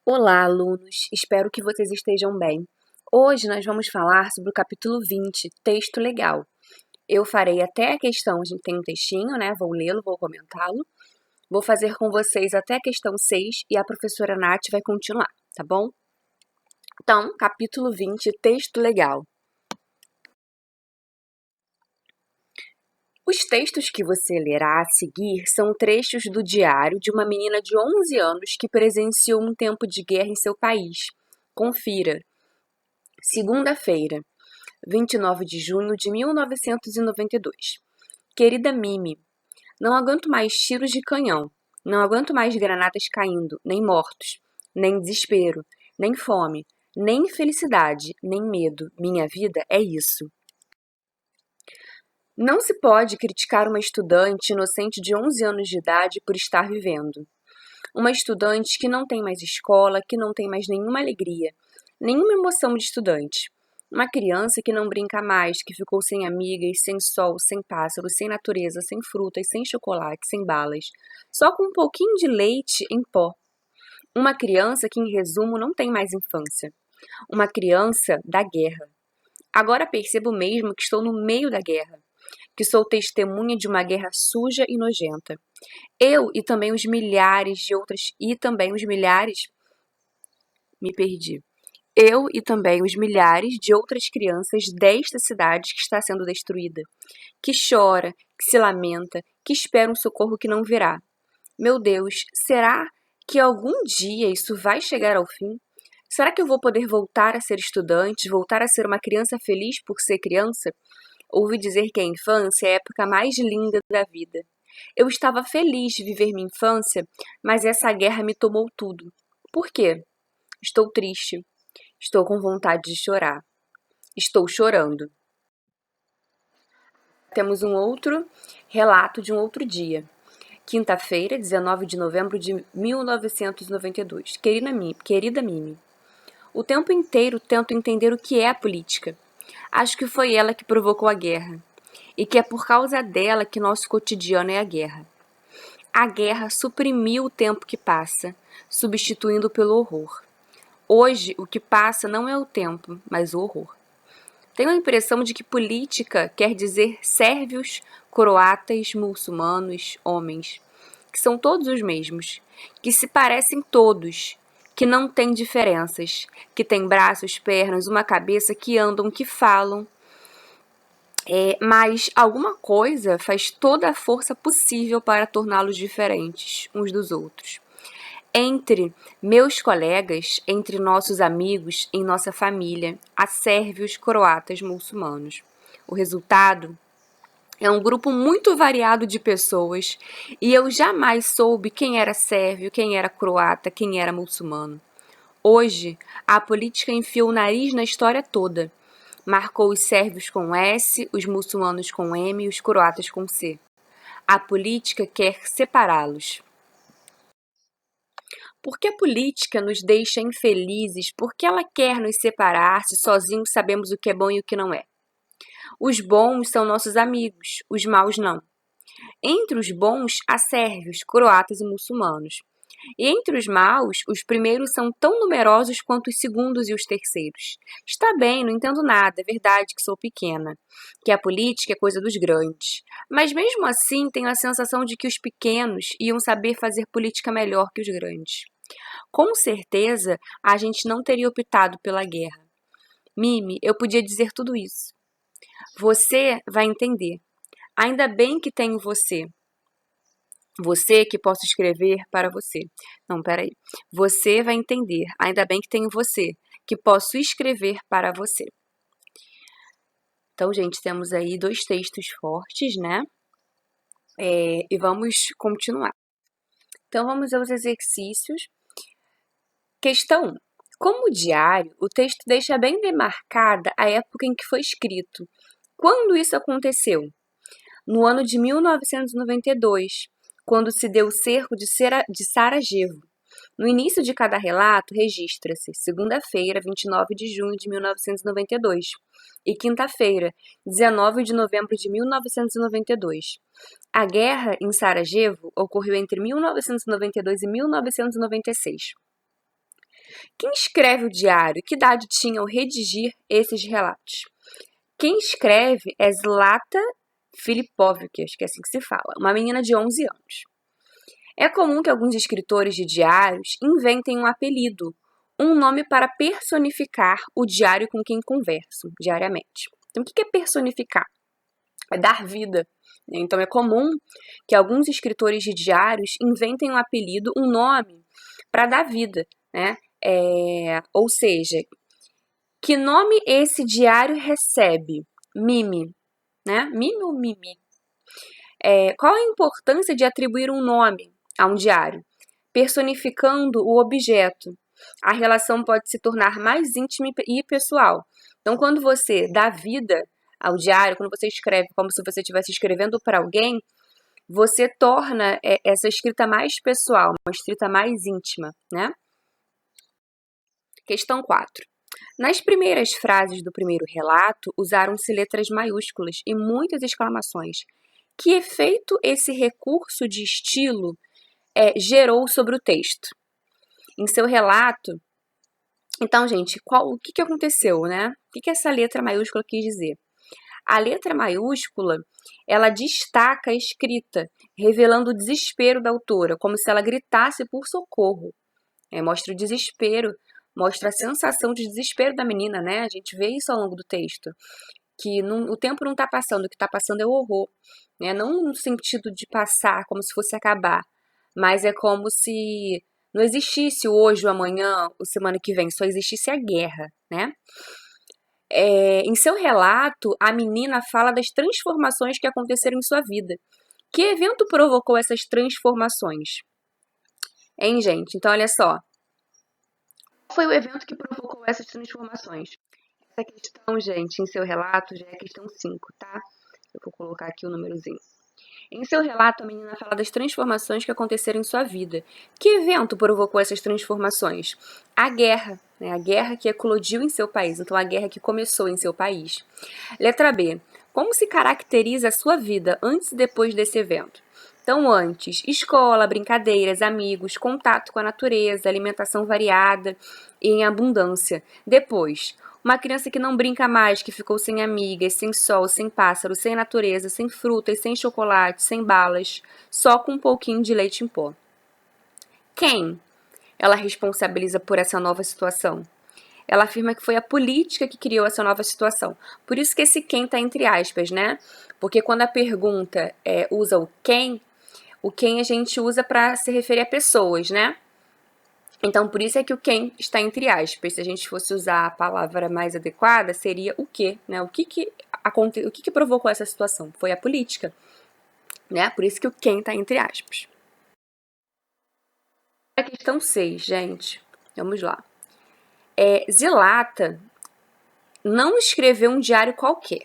Olá, alunos! Espero que vocês estejam bem. Hoje nós vamos falar sobre o capítulo 20, texto legal. Eu farei até a questão, a gente tem um textinho, né? Vou lê-lo, vou comentá-lo. Vou fazer com vocês até a questão 6 e a professora Nath vai continuar, tá bom? Então, capítulo 20, texto legal. Os textos que você lerá a seguir são trechos do diário de uma menina de 11 anos que presenciou um tempo de guerra em seu país. Confira. Segunda-feira, 29 de junho de 1992. Querida Mimi, não aguento mais tiros de canhão, não aguento mais granadas caindo, nem mortos, nem desespero, nem fome, nem felicidade, nem medo. Minha vida é isso. Não se pode criticar uma estudante inocente de 11 anos de idade por estar vivendo. Uma estudante que não tem mais escola, que não tem mais nenhuma alegria, nenhuma emoção de estudante. Uma criança que não brinca mais, que ficou sem amigas, sem sol, sem pássaros, sem natureza, sem frutas, sem chocolate, sem balas, só com um pouquinho de leite em pó. Uma criança que, em resumo, não tem mais infância. Uma criança da guerra. Agora percebo mesmo que estou no meio da guerra, que sou testemunha de uma guerra suja e nojenta. Eu e também os milhares de outras me perdi. Eu e também os milhares de outras crianças desta cidade que está sendo destruída, que chora, que se lamenta, que espera um socorro que não virá. Meu Deus, será que algum dia isso vai chegar ao fim? Será que eu vou poder voltar a ser estudante, voltar a ser uma criança feliz por ser criança? Ouvi dizer que a infância é a época mais linda da vida. Eu estava feliz de viver minha infância, mas essa guerra me tomou tudo. Por quê? Estou triste. Estou com vontade de chorar. Estou chorando. Temos um outro relato de um outro dia. Quinta-feira, 19 de novembro de 1992. Querida Mimi, o tempo inteiro tento entender o que é a política. Acho que foi ela que provocou a guerra. E que é por causa dela que nosso cotidiano é a guerra. A guerra suprimiu o tempo que passa, substituindo pelo horror. Hoje, o que passa não é o tempo, mas o horror. Tenho a impressão de que política quer dizer sérvios, croatas, muçulmanos, homens, que são todos os mesmos, que se parecem todos, que não têm diferenças, que têm braços, pernas, uma cabeça, que andam, que falam. Mas alguma coisa faz toda a força possível para torná-los diferentes uns dos outros. Entre meus colegas, entre nossos amigos, em nossa família, há sérvios, croatas, muçulmanos. O resultado é um grupo muito variado de pessoas e eu jamais soube quem era sérvio, quem era croata, quem era muçulmano. Hoje, a política enfia o nariz na história toda. Marcou os sérvios com S, os muçulmanos com M e os croatas com C. A política quer separá-los. Por que a política nos deixa infelizes? Por que ela quer nos separar se sozinhos sabemos o que é bom e o que não é? Os bons são nossos amigos, os maus não. Entre os bons há sérvios, croatas e muçulmanos. E entre os maus, os primeiros são tão numerosos quanto os segundos e os terceiros. Está bem, não entendo nada, é verdade que sou pequena, que a política é coisa dos grandes. Mas mesmo assim, tenho a sensação de que os pequenos iam saber fazer política melhor que os grandes. Com certeza, a gente não teria optado pela guerra. Mimi, eu podia dizer tudo isso. Você vai entender. Ainda bem que tenho você. Você que posso escrever para você. Não, peraí. Você vai entender. Ainda bem que tenho você, que posso escrever para você. Então, gente, temos aí 2 textos fortes, né? E vamos continuar. Então, vamos aos exercícios. Questão 1. Como diário, o texto deixa bem demarcada a época em que foi escrito. Quando isso aconteceu? No ano de 1992, quando se deu o cerco de Sarajevo. No início de cada relato, registra-se segunda-feira, 29 de junho de 1992, e quinta-feira, 19 de novembro de 1992. A guerra em Sarajevo ocorreu entre 1992 e 1996. Quem escreve o diário? Que idade tinha ao redigir esses relatos? Quem escreve é Zlata Filipovic, acho que é assim que se fala, uma menina de 11 anos. É comum que alguns escritores de diários inventem um apelido, um nome para personificar o diário com quem conversam diariamente. Então, o que é personificar? É dar vida. Então, é comum que alguns escritores de diários inventem um apelido, um nome, para dar vida, né? Ou seja, que nome esse diário recebe? Mime, né? Mime ou Mimi? Qual a importância de atribuir um nome a um diário? Personificando o objeto, a relação pode se tornar mais íntima e pessoal. Então, quando você dá vida ao diário, quando você escreve como se você estivesse escrevendo para alguém, você torna essa escrita mais pessoal, uma escrita mais íntima, né? Questão 4. Nas primeiras frases do primeiro relato, usaram-se letras maiúsculas e muitas exclamações. Que efeito esse recurso de estilo gerou sobre o texto? Em seu relato, então, gente, o que aconteceu, né? O que essa letra maiúscula quis dizer? A letra maiúscula, ela destaca a escrita, revelando o desespero da autora, como se ela gritasse por socorro. Mostra o desespero, mostra a sensação de desespero da menina, né? A gente vê isso ao longo do texto, que o tempo não está passando, o que está passando é o horror, né? Não no sentido de passar, como se fosse acabar, mas é como se não existisse o hoje, o amanhã, o semana que vem, só existisse a guerra, né? Em seu relato, a menina fala das transformações que aconteceram em sua vida. Que evento provocou essas transformações? Hein, gente? Então, olha só. Qual foi o evento que provocou essas transformações? Essa questão, gente, em seu relato já é a questão 5, tá? Eu vou colocar aqui o númerozinho. Em seu relato, a menina fala das transformações que aconteceram em sua vida. Que evento provocou essas transformações? A guerra, né? A guerra que eclodiu em seu país, então a guerra que começou em seu país. Letra B. Como se caracteriza a sua vida antes e depois desse evento? Então, antes, escola, brincadeiras, amigos, contato com a natureza, alimentação variada e em abundância. Depois, uma criança que não brinca mais, que ficou sem amigas, sem sol, sem pássaro, sem natureza, sem frutas, sem chocolate, sem balas, só com um pouquinho de leite em pó. Quem ela responsabiliza por essa nova situação? Ela afirma que foi a política que criou essa nova situação. Por isso que esse quem está entre aspas, né? Porque quando a pergunta usa o quem a gente usa para se referir a pessoas, né? Então, por isso é que o quem está entre aspas. Se a gente fosse usar a palavra mais adequada, seria o que, né? O que provocou essa situação? Foi a política, né? Por isso que o quem está entre aspas. A questão 6, gente. Vamos lá. Zilata não escreveu um diário qualquer.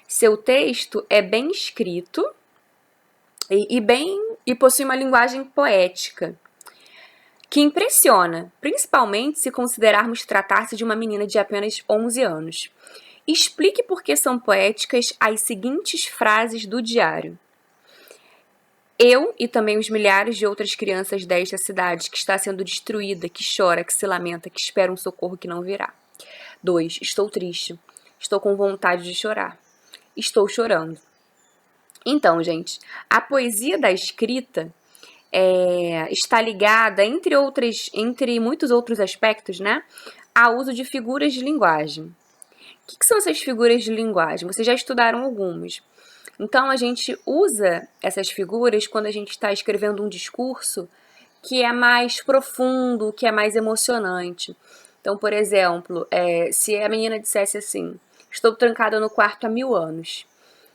Seu texto é bem escrito e possui uma linguagem poética que impressiona, principalmente se considerarmos tratar-se de uma menina de apenas 11 anos. Explique por que são poéticas as seguintes frases do diário. Eu e também os milhares de outras crianças desta cidade que está sendo destruída, que chora, que se lamenta, que espera um socorro que não virá. 2. Estou triste. Estou com vontade de chorar. Estou chorando. Então, gente, a poesia da escrita está ligada, entre muitos outros aspectos, né, ao uso de figuras de linguagem. O que são essas figuras de linguagem? Vocês já estudaram algumas. Então, a gente usa essas figuras quando a gente está escrevendo um discurso que é mais profundo, que é mais emocionante. Então, por exemplo, se a menina dissesse assim, estou trancada no quarto há 1000 anos.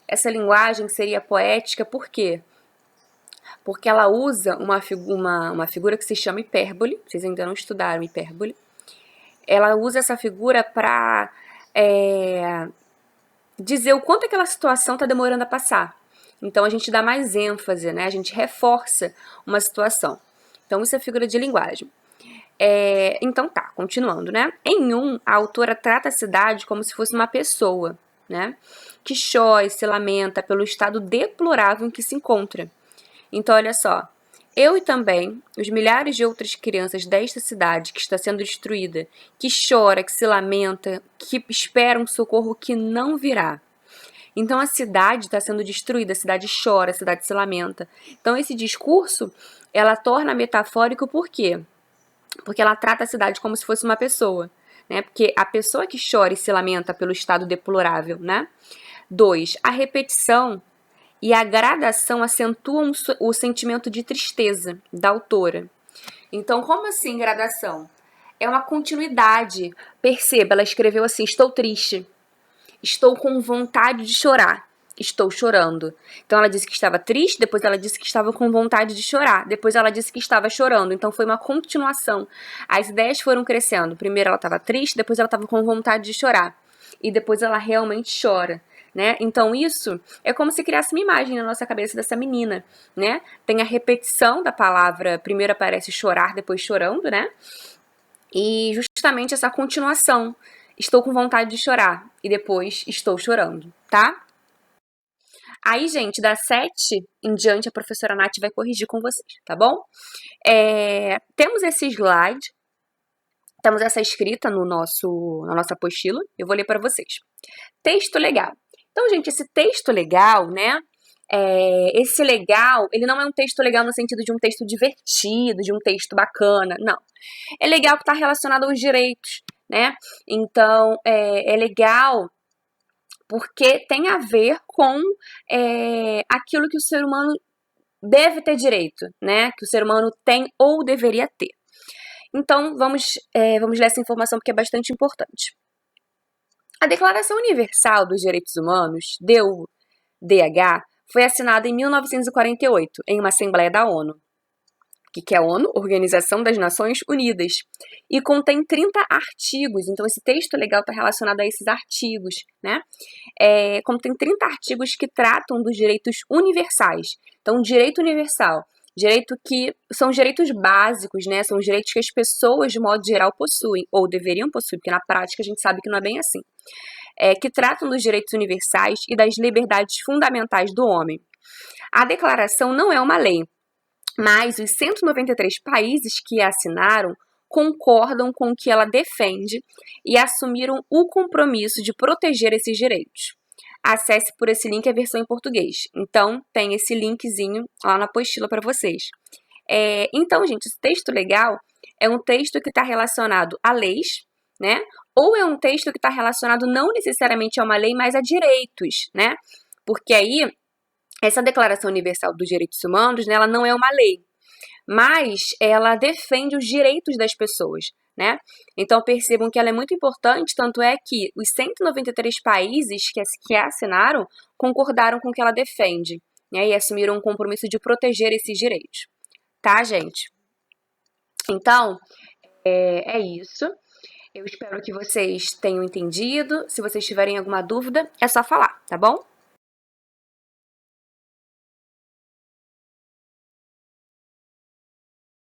Essa linguagem seria poética por quê? Porque ela usa uma figura que se chama hipérbole, vocês ainda não estudaram hipérbole. Ela usa essa figura para dizer o quanto aquela situação está demorando a passar. Então, a gente dá mais ênfase, né? A gente reforça uma situação. Então, isso é figura de linguagem. Então, tá, continuando, né? Em a autora trata a cidade como se fosse uma pessoa, né? Que chora e se lamenta pelo estado deplorável em que se encontra. Então, olha só, Eu e também os milhares de outras crianças desta cidade que está sendo destruída, que chora, que se lamenta, que espera um socorro que não virá. Então a cidade está sendo destruída, a cidade chora, a cidade se lamenta. Então esse discurso, ela torna metafórico por quê? Porque ela trata a cidade como se fosse uma pessoa, né? Porque a pessoa que chora e se lamenta pelo estado deplorável, né? 2. A repetição e a gradação acentuam o sentimento de tristeza da autora. Então, como assim gradação? É uma continuidade. Perceba, ela escreveu assim: estou triste, estou com vontade de chorar, estou chorando. Então ela disse que estava triste, depois ela disse que estava com vontade de chorar, depois ela disse que estava chorando. Então foi uma continuação. As ideias foram crescendo. Primeiro ela estava triste, depois ela estava com vontade de chorar. E depois ela realmente chora. Né? Então isso é como se criasse uma imagem na nossa cabeça dessa menina, né? Tem a repetição da palavra, primeiro aparece chorar, depois chorando, né? E justamente essa continuação. Estou com vontade de chorar e depois estou chorando, tá? Aí, gente, da 7 em diante, a professora Nath vai corrigir com vocês, tá bom? Temos esse slide, temos essa escrita na nossa apostila. Eu vou ler para vocês. Texto legal. Então, gente, esse texto legal, né? Esse legal, ele não é um texto legal no sentido de um texto divertido, de um texto bacana, não. É legal que está relacionado aos direitos, né? Então, é legal porque tem a ver com aquilo que o ser humano deve ter direito, né? Que o ser humano tem ou deveria ter. Então, vamos ler essa informação porque é bastante importante. A Declaração Universal dos Direitos Humanos, DH, foi assinada em 1948, em uma Assembleia da ONU. O que é a ONU? Organização das Nações Unidas. E contém 30 artigos, então esse texto legal está relacionado a esses artigos, né? Contém 30 artigos que tratam dos direitos universais. Então, direito universal, direito que são direitos básicos, né? São direitos que as pessoas, de modo geral, possuem, ou deveriam possuir, porque na prática a gente sabe que não é bem assim. Que tratam dos direitos universais e das liberdades fundamentais do homem. A declaração não é uma lei, mas os 193 países que a assinaram concordam com o que ela defende e assumiram o compromisso de proteger esses direitos. Acesse por esse link a versão em português. Então, tem esse linkzinho lá na apostila para vocês. Então, gente, esse texto legal é um texto que está relacionado a leis, né? Ou é um texto que está relacionado não necessariamente a uma lei, mas a direitos, né? Porque aí essa Declaração Universal dos Direitos Humanos, né, ela não é uma lei, mas ela defende os direitos das pessoas, né? Então percebam que ela é muito importante, tanto é que os 193 países que a assinaram concordaram com o que ela defende, né, e assumiram um compromisso de proteger esses direitos, tá, gente? Então, é isso. Eu espero que vocês tenham entendido. Se vocês tiverem alguma dúvida, é só falar, tá bom?